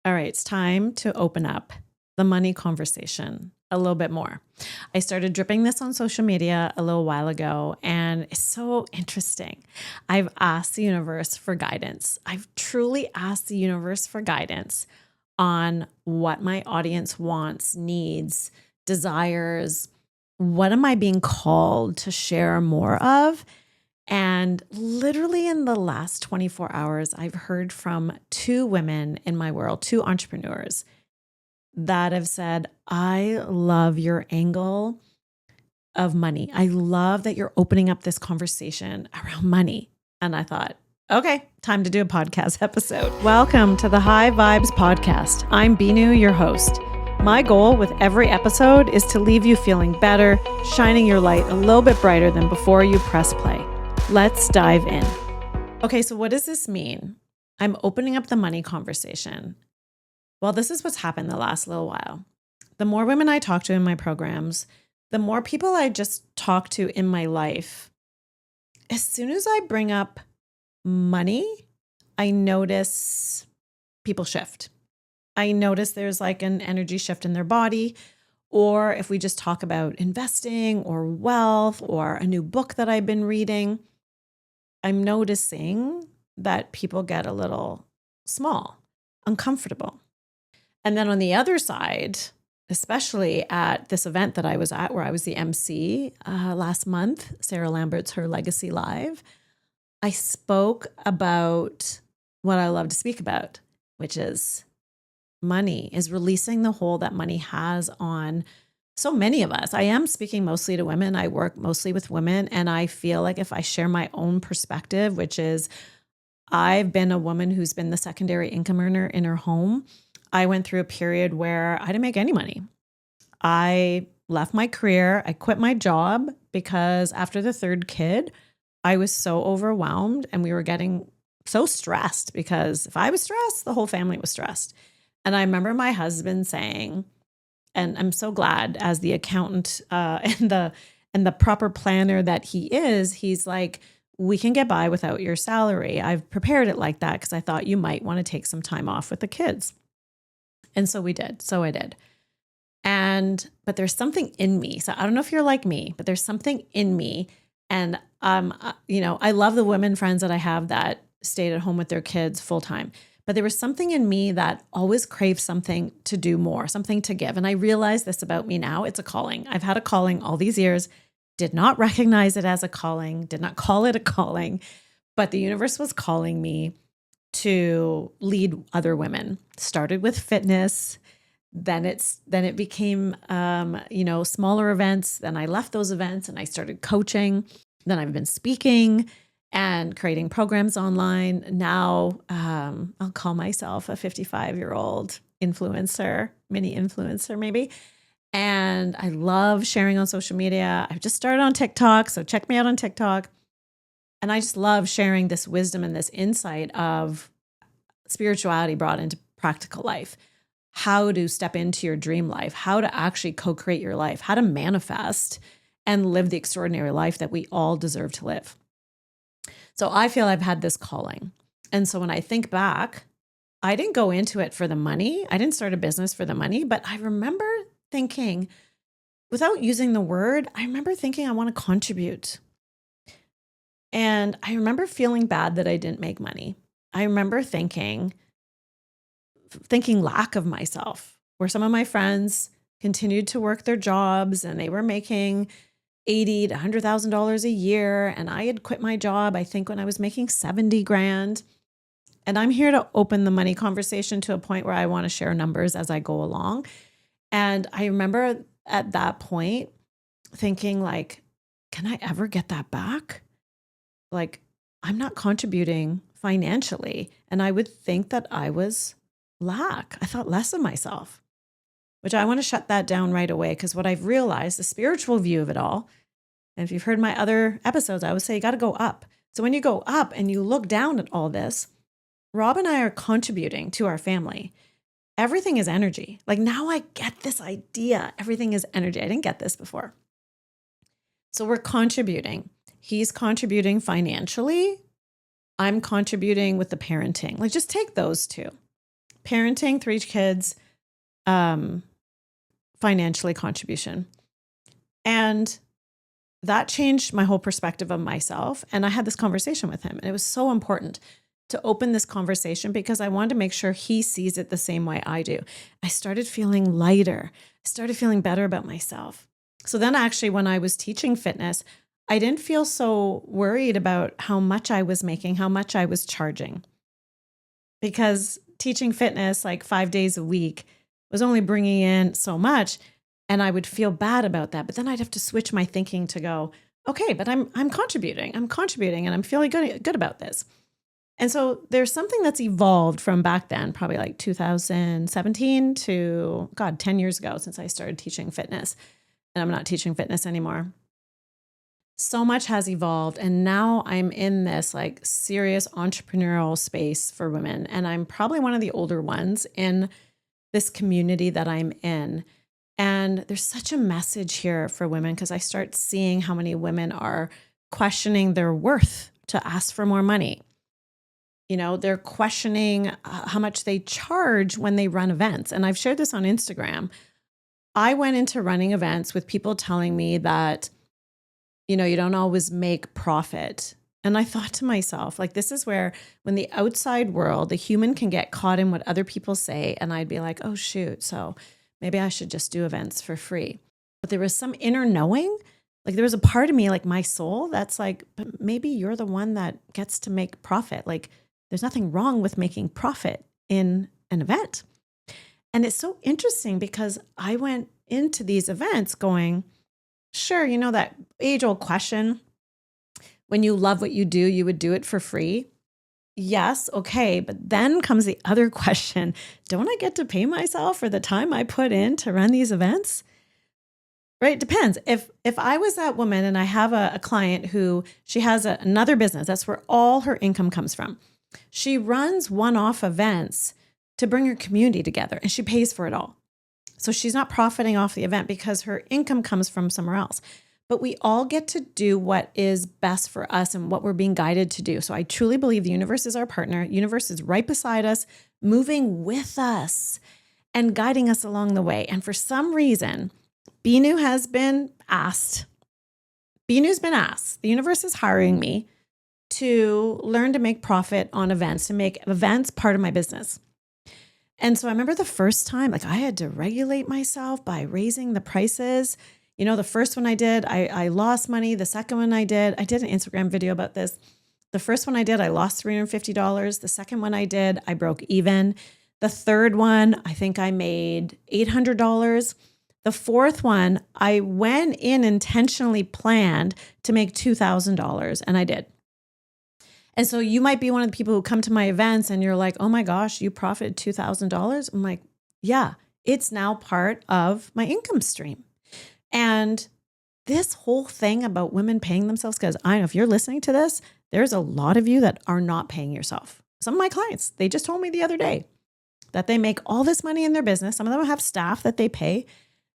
All right, it's time to open up the money conversation a little bit more. I started dripping this on social media a little while ago, and it's so interesting. I've asked the universe for guidance. I've truly asked the universe for guidance on what my audience wants, needs, desires. What am I being called to share more of? And literally in the last 24 hours, I've heard from two women in my world, two entrepreneurs that have said, I love your angle of money. I love that you're opening up this conversation around money. And I thought, okay, time to do a podcast episode. Welcome to the High Vibes Podcast. I'm Binu, your host. My goal with every episode is to leave you feeling better, shining your light a little bit brighter than before you press play. Let's dive in. Okay, so what does this mean? I'm opening up the money conversation. Well, this is what's happened the last little while. The more women I talk to in my programs, the more people I just talk to in my life, as soon as I bring up money, I notice people shift. I notice there's like an energy shift in their body. Or if we just talk about investing or wealth or a new book that I've been reading, I'm noticing that people get a little small, uncomfortable. And then on the other side, especially at this event that I was at where I was the MC last month, Sarah Lambert's Her Legacy Live, I spoke about what I love to speak about, which is money, is releasing the hold that money has on so many of us. I am speaking mostly to women. I work mostly with women. And I feel like if I share my own perspective, which is I've been a woman who's been the secondary income earner in her home. I went through a period where I didn't make any money. I left my career. I quit my job because after the third kid, I was so overwhelmed and we were getting so stressed because if I was stressed, the whole family was stressed. And I remember my husband saying, and I'm so glad as the accountant and the proper planner that he is, he's like, we can get by without your salary. I've prepared it like that because I thought you might want to take some time off with the kids. And so we did. So I did. But there's something in me. So I don't know if you're like me, but there's something in me. And, I love the women friends that I have that stayed at home with their kids full time. But there was something in me that always craved something to do more, something to give. And I realize this about me now. It's a calling. I've had a calling all these years, did not recognize it as a calling, did not call it a calling, but the universe was calling me to lead other women. Started with fitness. Then it became, smaller events. Then I left those events and I started coaching. Then I've been speaking and creating programs online. Now I'll call myself a 55-year-old influencer, mini influencer maybe. And I love sharing on social media. I've just started on TikTok, so check me out on TikTok. And I just love sharing this wisdom and this insight of spirituality brought into practical life, how to step into your dream life, how to actually co-create your life, how to manifest and live the extraordinary life that we all deserve to live. So I feel I've had this calling. And so when I think back, I didn't go into it for the money. I didn't start a business for the money, but I remember thinking, without using the word, I remember thinking I want to contribute. And I remember feeling bad that I didn't make money. I remember thinking lack of myself, where some of my friends continued to work their jobs and they were making $80,000 to $100,000 a year. And I had quit my job, I think when I was making 70 grand. And I'm here to open the money conversation to a point where I want to share numbers as I go along. And I remember at that point thinking like, can I ever get that back? Like, I'm not contributing financially. And I would think that I was lack. I thought less of myself, which I want to shut that down right away. Because what I've realized, the spiritual view of it all, and if you've heard my other episodes, I would say you got to go up. So when you go up and you look down at all this, Rob and I are contributing to our family. Everything is energy. Like now I get this idea. Everything is energy. I didn't get this before. So we're contributing. He's contributing financially. I'm contributing with the parenting. Like just take those two. parenting 3 kids, financially contribution. And that changed my whole perspective of myself. And I had this conversation with him. And it was so important to open this conversation because I wanted to make sure he sees it the same way I do. I started feeling lighter. I started feeling better about myself. So then actually when I was teaching fitness, I didn't feel so worried about how much I was making, how much I was charging. Because teaching fitness like 5 days a week was only bringing in so much. And I would feel bad about that. But then I'd have to switch my thinking to go, okay, but I'm contributing and I'm feeling good about this. And so there's something that's evolved from back then, probably like 2017 to 10 years ago since I started teaching fitness. And I'm not teaching fitness anymore. So much has evolved. And now I'm in this like serious entrepreneurial space for women. And I'm probably one of the older ones in this community that I'm in. And there's such a message here for women because I start seeing how many women are questioning their worth to ask for more money. You know, they're questioning how much they charge when they run events. And I've shared this on Instagram. I went into running events with people telling me that, you know, you don't always make profit. And I thought to myself, like, this is where when the outside world, the human can get caught in what other people say. And I'd be like, oh, shoot. So maybe I should just do events for free. But there was some inner knowing, like there was a part of me, like my soul, that's like, but maybe you're the one that gets to make profit. Like there's nothing wrong with making profit in an event. And it's so interesting because I went into these events going, sure, you know, that age-old question, when you love what you do, you would do it for free. Yes, okay. But then comes the other question. Don't I get to pay myself for the time I put in to run these events? Right? It depends. If I was that woman and I have a client who she has another business, that's where all her income comes from. She runs one-off events to bring her community together and she pays for it all. So she's not profiting off the event because her income comes from somewhere else. But we all get to do what is best for us and what we're being guided to do. So I truly believe the universe is our partner. Universe is right beside us, moving with us and guiding us along the way. And for some reason, Binu has been asked. Binu's been asked. The universe is hiring me to learn to make profit on events, to make events part of my business. And so I remember the first time, like I had to regulate myself by raising the prices. You know, the first one I did, I lost money. The second one I did an Instagram video about this. The first one I did, I lost $350. The second one I did, I broke even. The third one, I think I made $800. The fourth one, I went in intentionally planned to make $2,000 and I did. And so you might be one of the people who come to my events and you're like, oh my gosh, you profited $2,000. I'm like, yeah, it's now part of my income stream. And this whole thing about women paying themselves, because I know if you're listening to this, there's a lot of you that are not paying yourself. Some of my clients, they just told me the other day that they make all this money in their business. Some of them have staff that they pay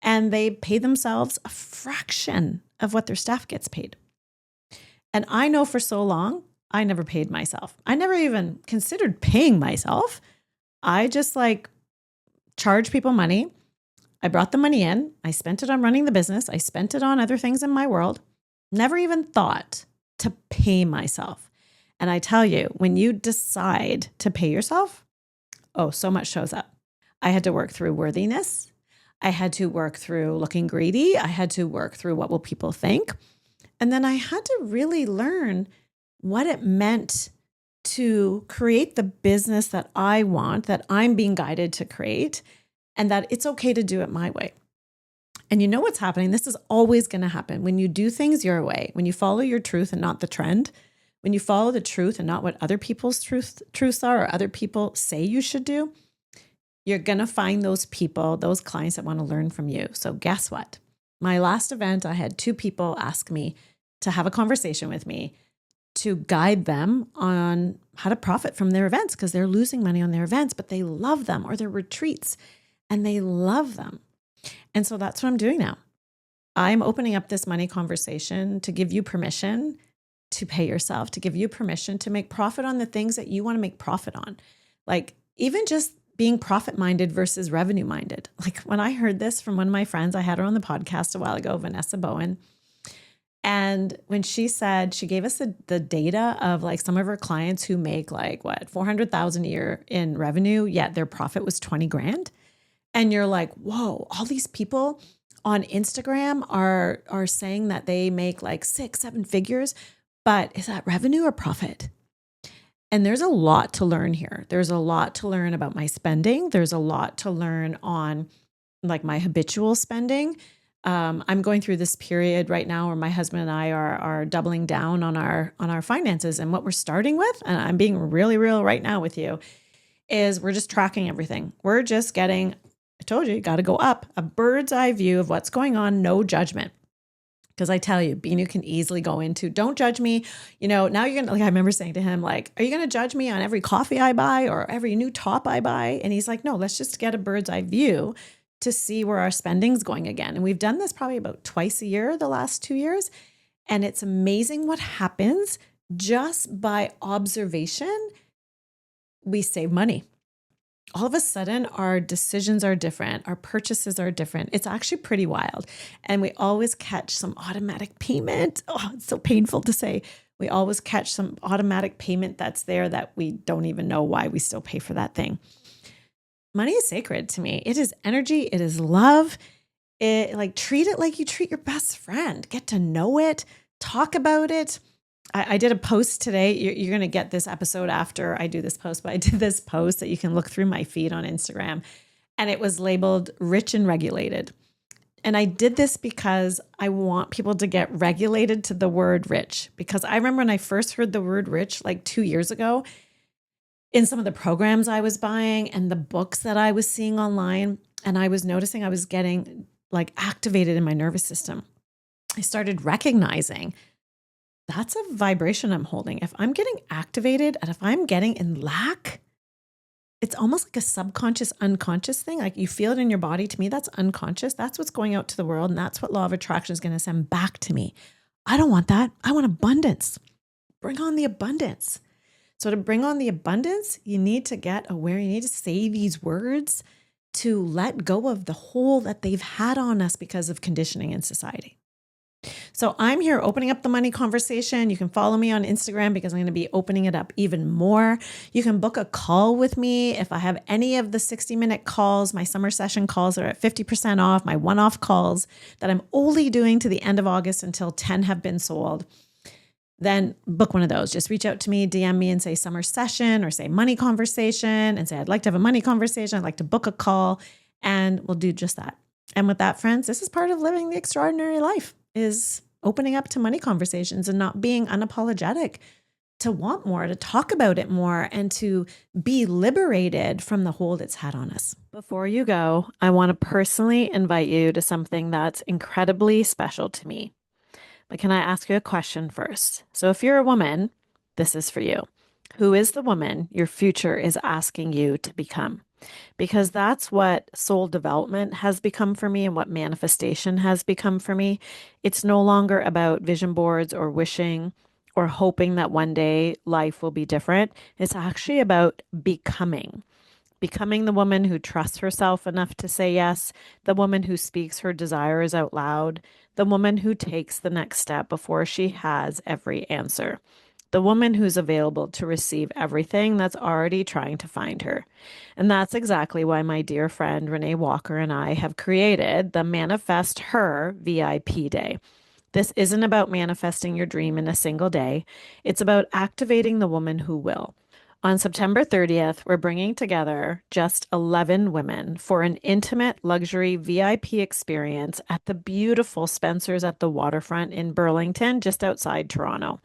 and they pay themselves a fraction of what their staff gets paid. And I know for so long, I never paid myself. I never even considered paying myself. I just like charge people money. I brought the money in. I spent it on running the business. I spent it on other things in my world. Never even thought to pay myself. And I tell you, when you decide to pay yourself, oh, so much shows up. I had to work through worthiness. I had to work through looking greedy. I had to work through what will people think. And then I had to really learn what it meant to create the business that I want, that I'm being guided to create, and that it's okay to do it my way. And you know what's happening? This is always going to happen. When you do things your way, when you follow your truth and not the trend, when you follow the truth and not what other people's truths are or other people say you should do, you're going to find those people, those clients that want to learn from you. So guess what? My last event, I had 2 people ask me to have a conversation with me to guide them on how to profit from their events because they're losing money on their events, but they love them, or their retreats and they love them. And so that's what I'm doing now. I'm opening up this money conversation to give you permission to pay yourself, to give you permission to make profit on the things that you want to make profit on. Like even just being profit minded versus revenue minded. Like when I heard this from one of my friends, I had her on the podcast a while ago, Vanessa Bowen. And when she said, she gave us the data of like some of her clients who make like what, 400,000 a year in revenue, yet their profit was 20 grand. And you're like, whoa, all these people on Instagram are saying that they make like 6, 7 figures, but is that revenue or profit? And there's a lot to learn here. There's a lot to learn about my spending. There's a lot to learn on like my habitual spending. I'm going through this period right now where my husband and I are doubling down on our finances. And what we're starting with, and I'm being really real right now with you, is we're just tracking everything. We're just getting, I told you got to go up, a bird's eye view of what's going on, no judgment. Because I tell you, Binu can easily go into, don't judge me. Now you're going to, like, I remember saying to him, like, are you going to judge me on every coffee I buy or every new top I buy? And he's like, no, let's just get a bird's eye view to see where our spending's going again. And we've done this probably about twice a year, the last 2 years. And it's amazing what happens just by observation. We save money. All of a sudden, our decisions are different. Our purchases are different. It's actually pretty wild. And we always catch some automatic payment. Oh, it's so painful to say. We always catch some automatic payment that's there that we don't even know why we still pay for that thing. Money is sacred to me. It is energy. It is love. Treat it like you treat your best friend. Get to know it. Talk about it. I did a post today. You're going to get this episode after I do this post, but I did this post that you can look through my feed on Instagram, and it was labeled rich and regulated. And I did this because I want people to get regulated to the word rich, because I remember when I first heard the word rich like 2 years ago in some of the programs I was buying and the books that I was seeing online, and I was noticing I was getting like activated in my nervous system. I started recognizing that's a vibration I'm holding. If I'm getting activated and if I'm getting in lack, it's almost like a subconscious, unconscious thing. Like you feel it in your body. To me, that's unconscious. That's what's going out to the world. And that's what law of attraction is going to send back to me. I don't want that. I want abundance. Bring on the abundance. So to bring on the abundance, you need to get aware. You need to say these words to let go of the hold that they've had on us because of conditioning in society. So I'm here opening up the money conversation. You can follow me on Instagram because I'm going to be opening it up even more. You can book a call with me. If I have any of the 60-minute calls, my summer session calls are at 50% off, my one-off calls that I'm only doing to the end of August until 10 have been sold. Then book one of those. Just reach out to me, DM me and say summer session or say money conversation and say, I'd like to have a money conversation. I'd like to book a call, and we'll do just that. And with that, friends, this is part of living the extraordinary life, is opening up to money conversations and not being unapologetic, to want more, to talk about it more, and to be liberated from the hold it's had on us. Before you go, I want to personally invite you to something that's incredibly special to me. But can I ask you a question first? So if you're a woman, this is for you. Who is the woman your future is asking you to become? Because that's what soul development has become for me and what manifestation has become for me. It's no longer about vision boards or wishing or hoping that one day life will be different. It's actually about becoming the woman who trusts herself enough to say yes, the woman who speaks her desires out loud, the woman who takes the next step before she has every answer, the woman who's available to receive everything that's already trying to find her. And that's exactly why my dear friend Renee Walker and I have created the Manifest Her VIP Day. This isn't about manifesting your dream in a single day. It's about activating the woman who will. On September 30th, we're bringing together just 11 women for an intimate luxury VIP experience at the beautiful Spencer's at the Waterfront in Burlington, just outside Toronto.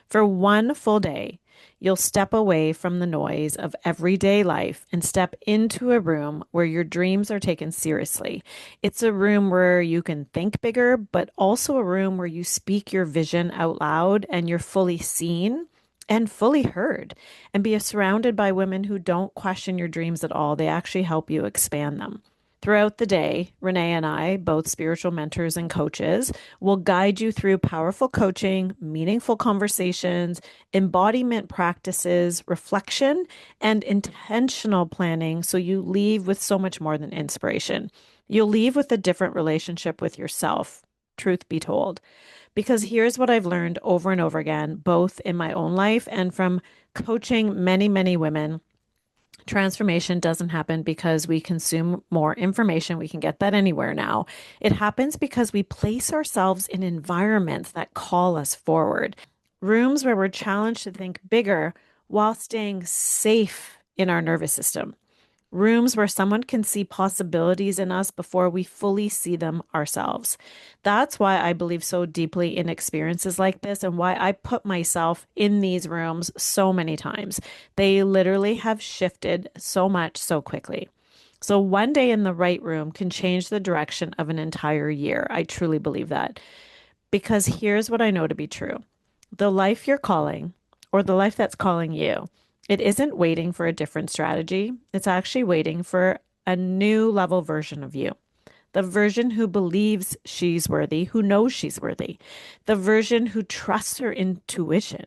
For one full day, you'll step away from the noise of everyday life and step into a room where your dreams are taken seriously. It's a room where you can think bigger, but also a room where you speak your vision out loud and you're fully seen and fully heard, and be surrounded by women who don't question your dreams at all. They actually help you expand them. Throughout the day, Renee and I, both spiritual mentors and coaches, will guide you through powerful coaching, meaningful conversations, embodiment practices, reflection, and intentional planning so you leave with so much more than inspiration. You'll leave with a different relationship with yourself, truth be told. Because here's what I've learned over and over again, both in my own life and from coaching many, many women. Transformation doesn't happen because we consume more information. We can get that anywhere now. It happens because we place ourselves in environments that call us forward, rooms where we're challenged to think bigger while staying safe in our nervous system. Rooms where someone can see possibilities in us before we fully see them ourselves. That's why I believe so deeply in experiences like this and why I put myself in these rooms so many times. They literally have shifted so much so quickly. So one day in the right room can change the direction of an entire year. I truly believe that. Because here's what I know to be true. The life you're calling, or the life that's calling you, it isn't waiting for a different strategy. It's actually waiting for a new level version of you. The version who believes she's worthy, who knows she's worthy. The version who trusts her intuition.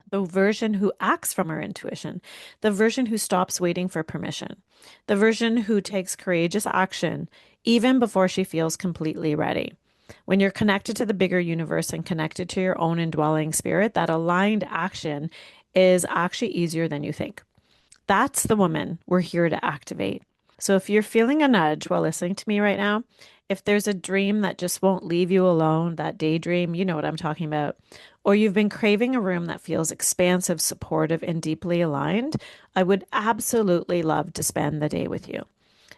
The version who acts from her intuition. The version who stops waiting for permission. The version who takes courageous action even before she feels completely ready. When you're connected to the bigger universe and connected to your own indwelling spirit, that aligned action is actually easier than you think. That's the woman we're here to activate. So if you're feeling a nudge while listening to me right now, if there's a dream that just won't leave you alone, that daydream, you know what I'm talking about, or you've been craving a room that feels expansive, supportive, and deeply aligned, I would absolutely love to spend the day with you.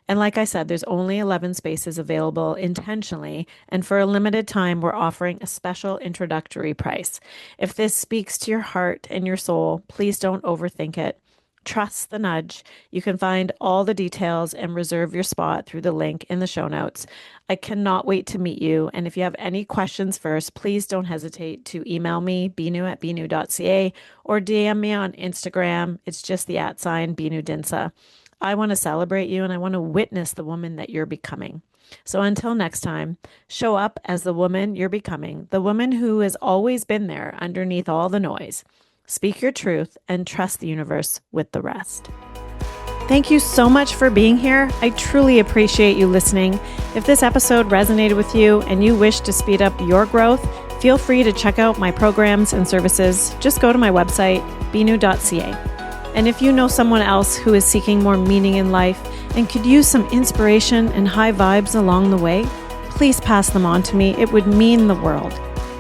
And like I said, there's only 11 spaces available intentionally. And for a limited time, we're offering a special introductory price. If this speaks to your heart and your soul, please don't overthink it. Trust the nudge. You can find all the details and reserve your spot through the link in the show notes. I cannot wait to meet you. And if you have any questions first, please don't hesitate to email me, binu@binu.ca, or DM me on Instagram. It's just the @ Binu Dinsa. I want to celebrate you and I want to witness the woman that you're becoming. So until next time, show up as the woman you're becoming, the woman who has always been there underneath all the noise. Speak your truth and trust the universe with the rest. Thank you so much for being here. I truly appreciate you listening. If this episode resonated with you and you wish to speed up your growth, feel free to check out my programs and services. Just go to my website, binu.ca. And if you know someone else who is seeking more meaning in life and could use some inspiration and high vibes along the way, please pass them on to me. It would mean the world.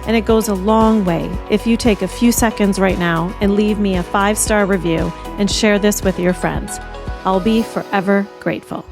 And it goes a long way if you take a few seconds right now and leave me a 5-star review and share this with your friends. I'll be forever grateful.